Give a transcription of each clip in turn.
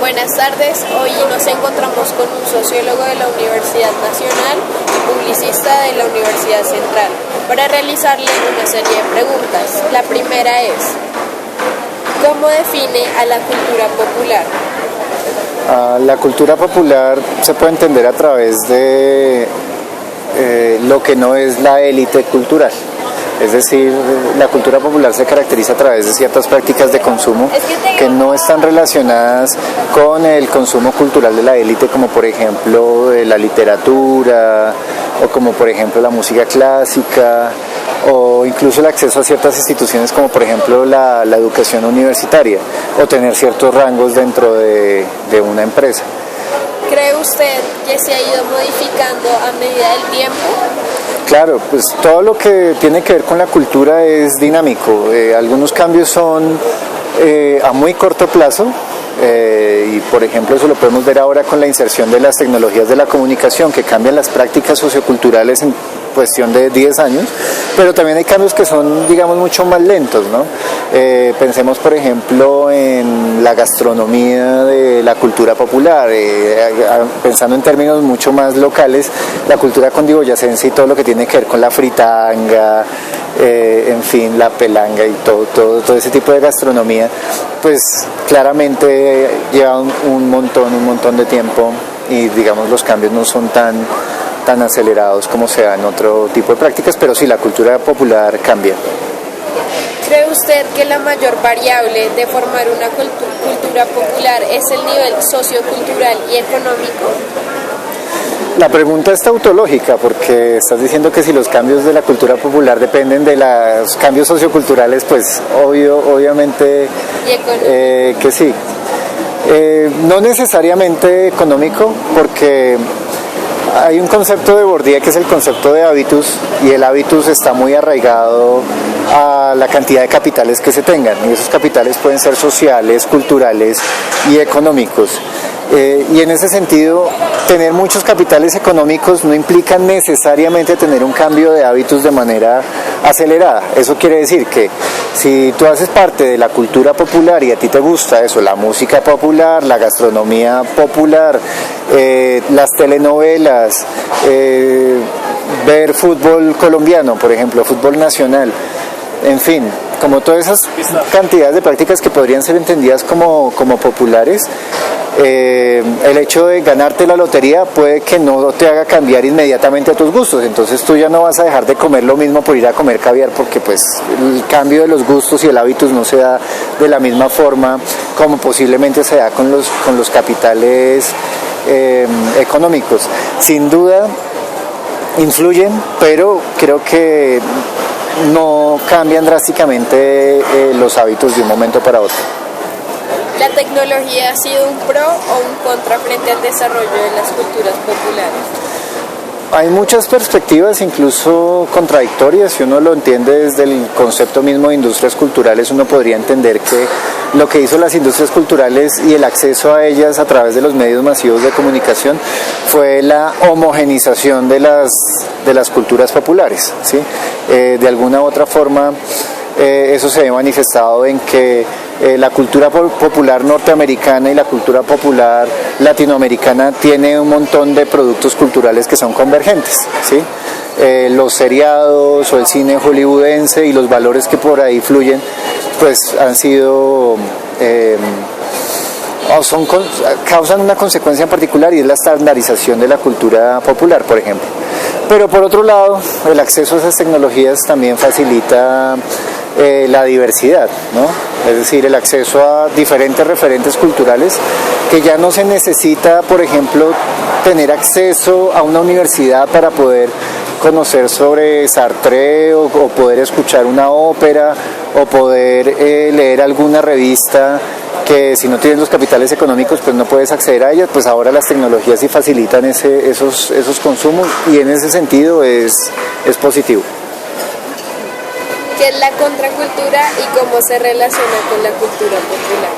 Buenas tardes, hoy nos encontramos con un sociólogo de la Universidad Nacional y publicista de la Universidad Central para realizarle una serie de preguntas. La primera es, ¿cómo define a la cultura popular? La cultura popular se puede entender a través de lo que no es la élite cultural. Es decir, la cultura popular se caracteriza a través de ciertas prácticas de consumo que no están relacionadas con el consumo cultural de la élite, como por ejemplo la literatura, o como por ejemplo la música clásica, o incluso el acceso a ciertas instituciones como por ejemplo la educación universitaria, o tener ciertos rangos dentro de una empresa. ¿Cree usted que se ha ido modificando a medida del tiempo? Claro, pues todo lo que tiene que ver con la cultura es dinámico. Algunos cambios son a muy corto plazo y por ejemplo eso lo podemos ver ahora con la inserción de las tecnologías de la comunicación que cambian las prácticas socioculturales en cuestión de 10 años, pero también hay cambios que son, digamos, mucho más lentos, ¿no? Pensemos, por ejemplo, en la gastronomía de la cultura popular, pensando en términos mucho más locales, la cultura cundiboyacense y todo lo que tiene que ver con la fritanga, en fin, la pelanga y todo ese tipo de gastronomía, pues claramente lleva un montón de tiempo y, digamos, los cambios no son tan acelerados como se da en otro tipo de prácticas, pero sí, la cultura popular cambia. ¿Cree usted que la mayor variable de formar una cultura popular es el nivel sociocultural y económico? La pregunta es tautológica porque estás diciendo que si los cambios de la cultura popular dependen de los cambios socioculturales, pues obviamente que sí. No necesariamente económico, porque hay un concepto de Bourdieu que es el concepto de hábitus, y el hábitus está muy arraigado a la cantidad de capitales que se tengan, y esos capitales pueden ser sociales, culturales y económicos. Y en ese sentido, tener muchos capitales económicos no implica necesariamente tener un cambio de hábitos de manera acelerada. Eso quiere decir que si tú haces parte de la cultura popular y a ti te gusta eso, la música popular, la gastronomía popular, las telenovelas, ver fútbol colombiano, por ejemplo, fútbol nacional, en fin, como todas esas cantidades de prácticas que podrían ser entendidas como populares, el hecho de ganarte la lotería puede que no te haga cambiar inmediatamente a tus gustos, entonces tú ya no vas a dejar de comer lo mismo por ir a comer caviar, porque pues el cambio de los gustos y el hábitus no se da de la misma forma como posiblemente se da con los capitales económicos. Sin duda influyen, pero creo que no cambian drásticamente los hábitos de un momento para otro. ¿La tecnología ha sido un pro o un contra frente al desarrollo de las culturas populares? Hay muchas perspectivas, incluso contradictorias. Si uno lo entiende desde el concepto mismo de industrias culturales, uno podría entender que lo que hizo las industrias culturales y el acceso a ellas a través de los medios masivos de comunicación fue la homogenización de las culturas populares, ¿sí? De alguna u otra forma, eso se ve manifestado en que la cultura popular norteamericana y la cultura popular latinoamericana tiene un montón de productos culturales que son convergentes, ¿sí? Los seriados o el cine hollywoodense y los valores que por ahí fluyen, pues han sido causan una consecuencia en particular, y es la estandarización de la cultura popular, por ejemplo. Pero por otro lado, el acceso a esas tecnologías también facilita la diversidad, ¿no? Es decir, el acceso a diferentes referentes culturales, que ya no se necesita, por ejemplo, tener acceso a una universidad para poder conocer sobre Sartre o poder escuchar una ópera o poder leer alguna revista, que si no tienes los capitales económicos pues no puedes acceder a ellas. Pues ahora las tecnologías sí facilitan esos consumos, y en ese sentido es positivo. ¿Qué es la contracultura y cómo se relaciona con la cultura popular?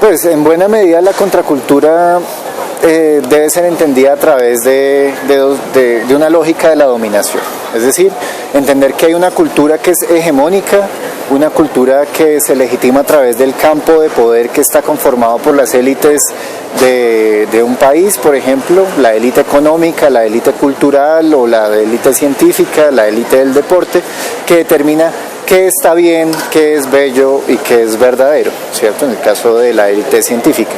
Pues en buena medida la contracultura debe ser entendida a través de una lógica de la dominación. Es decir, entender que hay una cultura que es hegemónica una cultura que se legitima a través del campo de poder que está conformado por las élites de un país, por ejemplo, la élite económica, la élite cultural o la élite científica, la élite del deporte, que determina qué está bien, qué es bello y qué es verdadero, ¿cierto? En el caso de la élite científica.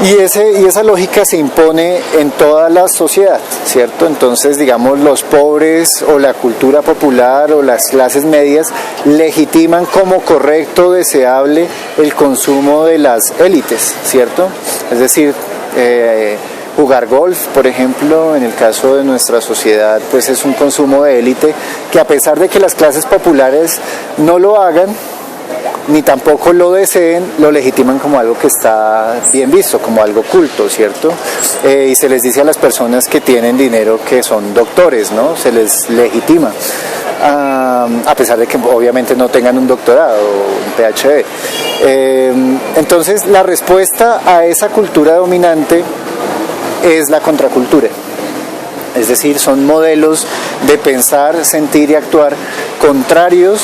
Y esa lógica se impone en toda la sociedad, ¿cierto? Entonces, digamos, los pobres o la cultura popular o las clases medias legitiman como correcto, deseable el consumo de las élites, ¿cierto? Es decir, jugar golf, por ejemplo, en el caso de nuestra sociedad, pues es un consumo de élite que, a pesar de que las clases populares no lo hagan, ni tampoco lo deseen, lo legitiman como algo que está bien visto, como algo culto, ¿cierto? Y se les dice a las personas que tienen dinero que son doctores, ¿no? Se les legitima, a pesar de que obviamente no tengan un doctorado o un PhD. Entonces, la respuesta a esa cultura dominante es la contracultura. Es decir, son modelos de pensar, sentir y actuar contrarios,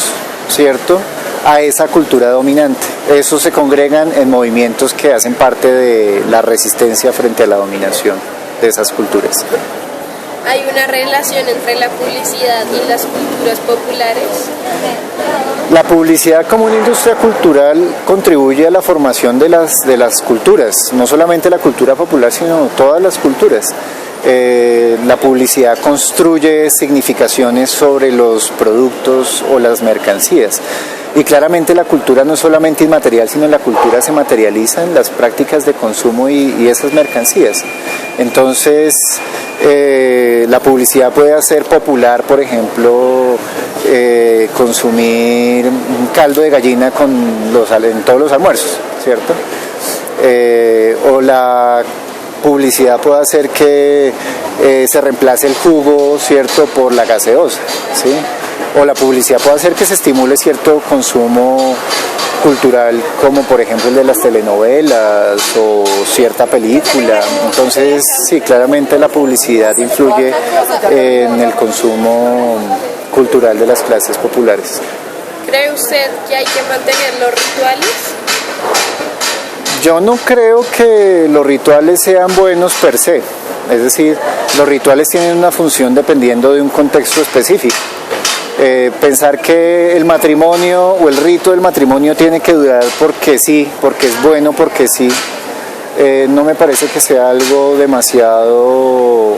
¿cierto?, a esa cultura dominante. Esos se congregan en movimientos que hacen parte de la resistencia frente a la dominación de esas culturas. ¿Hay una relación entre la publicidad y las culturas populares? La publicidad como una industria cultural contribuye a la formación de las culturas, no solamente la cultura popular, sino todas las culturas. La publicidad construye significaciones sobre los productos o las mercancías. Y claramente la cultura no es solamente inmaterial, sino la cultura se materializa en las prácticas de consumo y esas mercancías. Entonces, la publicidad puede hacer popular, por ejemplo, consumir un caldo de gallina en todos los almuerzos, ¿cierto? O la publicidad puede hacer que se reemplace el jugo, ¿cierto?, por la gaseosa, ¿sí? O la publicidad puede hacer que se estimule cierto consumo cultural, como por ejemplo el de las telenovelas o cierta película. Entonces, sí, claramente la publicidad influye en el consumo cultural de las clases populares. ¿Cree usted que hay que mantener los rituales? Yo no creo que los rituales sean buenos per se. Es decir, los rituales tienen una función dependiendo de un contexto específico. Pensar que el matrimonio o el rito del matrimonio tiene que durar porque sí, porque es bueno, porque sí, no me parece que sea algo demasiado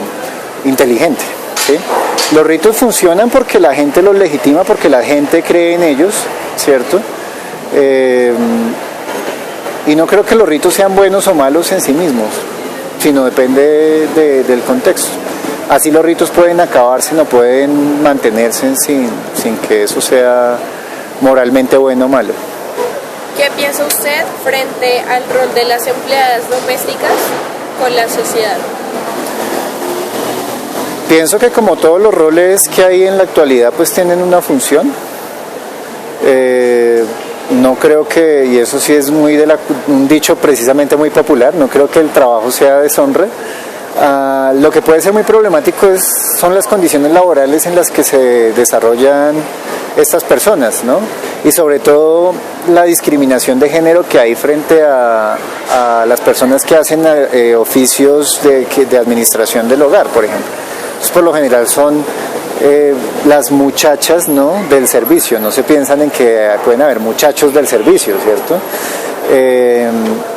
inteligente, ¿sí? Los ritos funcionan porque la gente los legitima, porque la gente cree en ellos, ¿cierto? Y no creo que los ritos sean buenos o malos en sí mismos, sino depende del contexto. Así los ritos pueden acabarse, no pueden mantenerse sin que eso sea moralmente bueno o malo. ¿Qué piensa usted frente al rol de las empleadas domésticas con la sociedad? Pienso que como todos los roles que hay en la actualidad pues tienen una función. No creo que, y eso sí es muy un dicho precisamente muy popular, no creo que el trabajo sea deshonra. Lo que puede ser muy problemático son las condiciones laborales en las que se desarrollan estas personas, ¿no? Y sobre todo la discriminación de género que hay frente a las personas que hacen oficios de administración del hogar, por ejemplo. Entonces, por lo general son las muchachas, ¿no?, del servicio. No se piensan en que pueden haber muchachos del servicio, ¿cierto?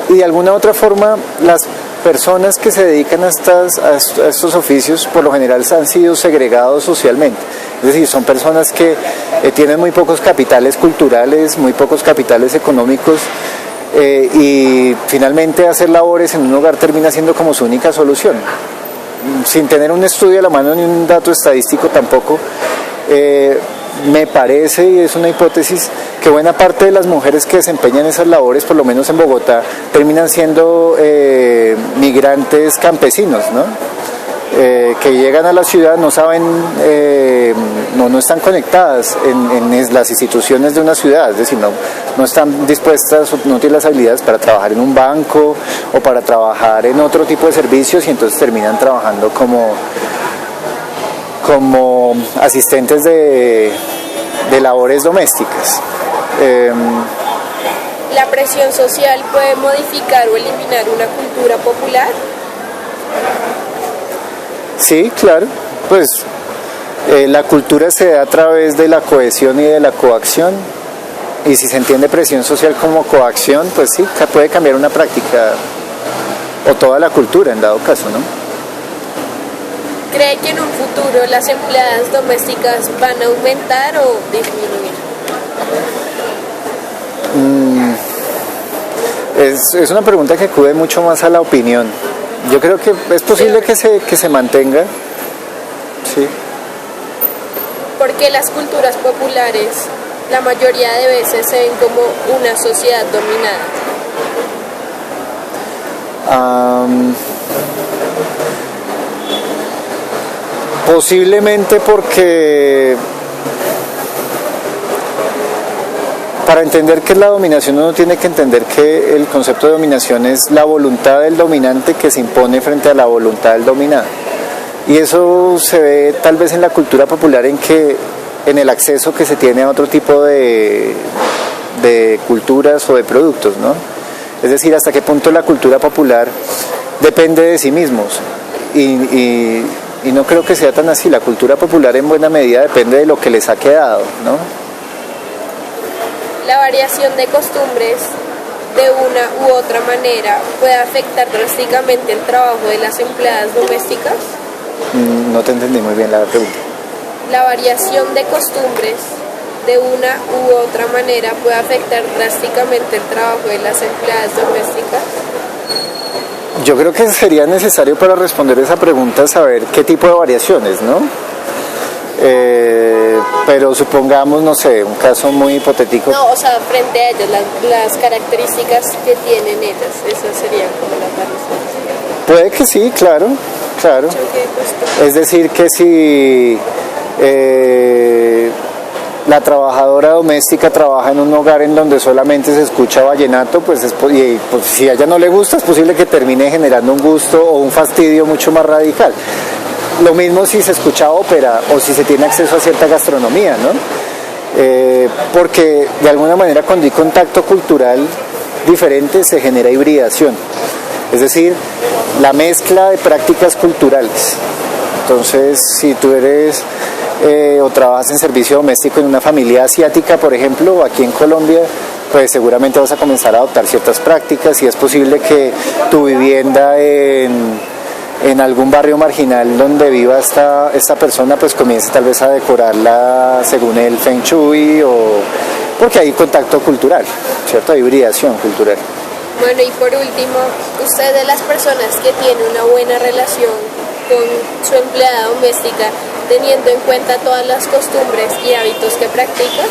Y de alguna otra forma las personas que se dedican a estos oficios por lo general han sido segregados socialmente. Es decir, son personas que tienen muy pocos capitales culturales, muy pocos capitales económicos, y finalmente hacer labores en un hogar termina siendo como su única solución. Sin tener un estudio a la mano ni un dato estadístico tampoco, me parece, y es una hipótesis, que buena parte de las mujeres que desempeñan esas labores, por lo menos en Bogotá, terminan siendo migrantes campesinos, ¿no? Que llegan a la ciudad, no saben, no están conectadas en las instituciones de una ciudad, es decir, no están dispuestas, no tienen las habilidades para trabajar en un banco o para trabajar en otro tipo de servicios, y entonces terminan trabajando como asistentes de de labores domésticas. ¿La presión social puede modificar o eliminar una cultura popular? Sí, claro, pues la cultura se da a través de la cohesión y de la coacción, y si se entiende presión social como coacción, pues sí, puede cambiar una práctica o toda la cultura en dado caso, ¿no? ¿Cree que en un futuro las empleadas domésticas van a aumentar o disminuir? Es una pregunta que acude mucho más a la opinión. Yo creo que es posible que se mantenga, sí. Porque las culturas populares la mayoría de veces se ven como una sociedad dominada. Posiblemente porque para entender qué es la dominación uno tiene que entender que el concepto de dominación es la voluntad del dominante que se impone frente a la voluntad del dominado. Y eso se ve tal vez en la cultura popular en el acceso que se tiene a otro tipo de culturas o de productos, ¿no? Es decir, hasta qué punto la cultura popular depende de sí mismos. Y no creo que sea tan así. La cultura popular en buena medida depende de lo que les ha quedado, ¿no? La variación de costumbres de una u otra manera puede afectar drásticamente el trabajo de las empleadas domésticas. No te entendí muy bien la pregunta. La variación de costumbres de una u otra manera puede afectar drásticamente el trabajo de las empleadas domésticas. Yo creo que sería necesario para responder esa pregunta saber qué tipo de variaciones, ¿no? Pero supongamos, no sé, un caso muy hipotético. No, o sea, frente a ellas, las características que tienen ellas, esas serían como las variaciones. Puede que sí, claro. Es decir, que si la trabajadora doméstica trabaja en un hogar en donde solamente se escucha vallenato, pues si a ella no le gusta, es posible que termine generando un gusto o un fastidio mucho más radical. Lo mismo si se escucha ópera o si se tiene acceso a cierta gastronomía, ¿no? Porque de alguna manera cuando hay contacto cultural diferente se genera hibridación, es decir, la mezcla de prácticas culturales. Entonces, si tú eres o trabajas en servicio doméstico en una familia asiática, por ejemplo, aquí en Colombia, pues seguramente vas a comenzar a adoptar ciertas prácticas y es posible que tu vivienda en algún barrio marginal donde viva esta persona, pues comience tal vez a decorarla según el Feng Shui, porque hay contacto cultural, ¿cierto? Hay hibridación cultural. Bueno, y por último, ¿usted de las personas que tiene una buena relación con su empleada doméstica, teniendo en cuenta todas las costumbres y hábitos que practica?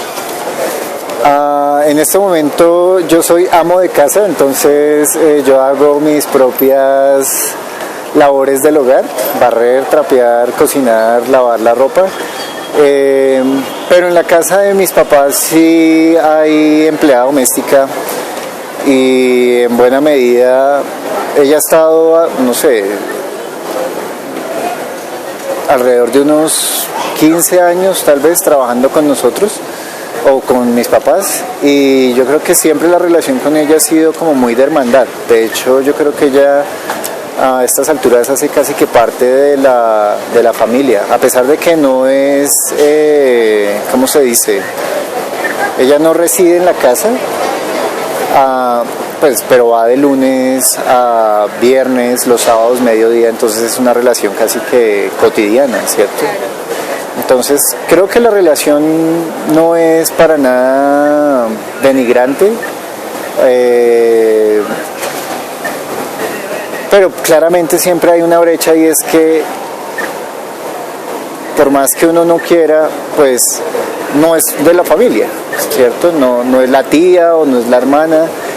En este momento yo soy amo de casa, entonces yo hago mis propias labores del hogar, barrer, trapear, cocinar, lavar la ropa. Pero en la casa de mis papás sí hay empleada doméstica y en buena medida ella ha estado, no sé, alrededor de unos 15 años tal vez trabajando con nosotros o con mis papás, y yo creo que siempre la relación con ella ha sido como muy de hermandad. De hecho, yo creo que ella a estas alturas hace casi que parte de la familia, a pesar de que no es, ¿cómo se dice? Ella no reside en la casa, pero va de lunes a viernes, los sábados, mediodía, entonces es una relación casi que cotidiana, ¿cierto? Entonces creo que la relación no es para nada denigrante, pero claramente siempre hay una brecha, y es que por más que uno no quiera, pues no es de la familia, ¿cierto? No es la tía o no es la hermana.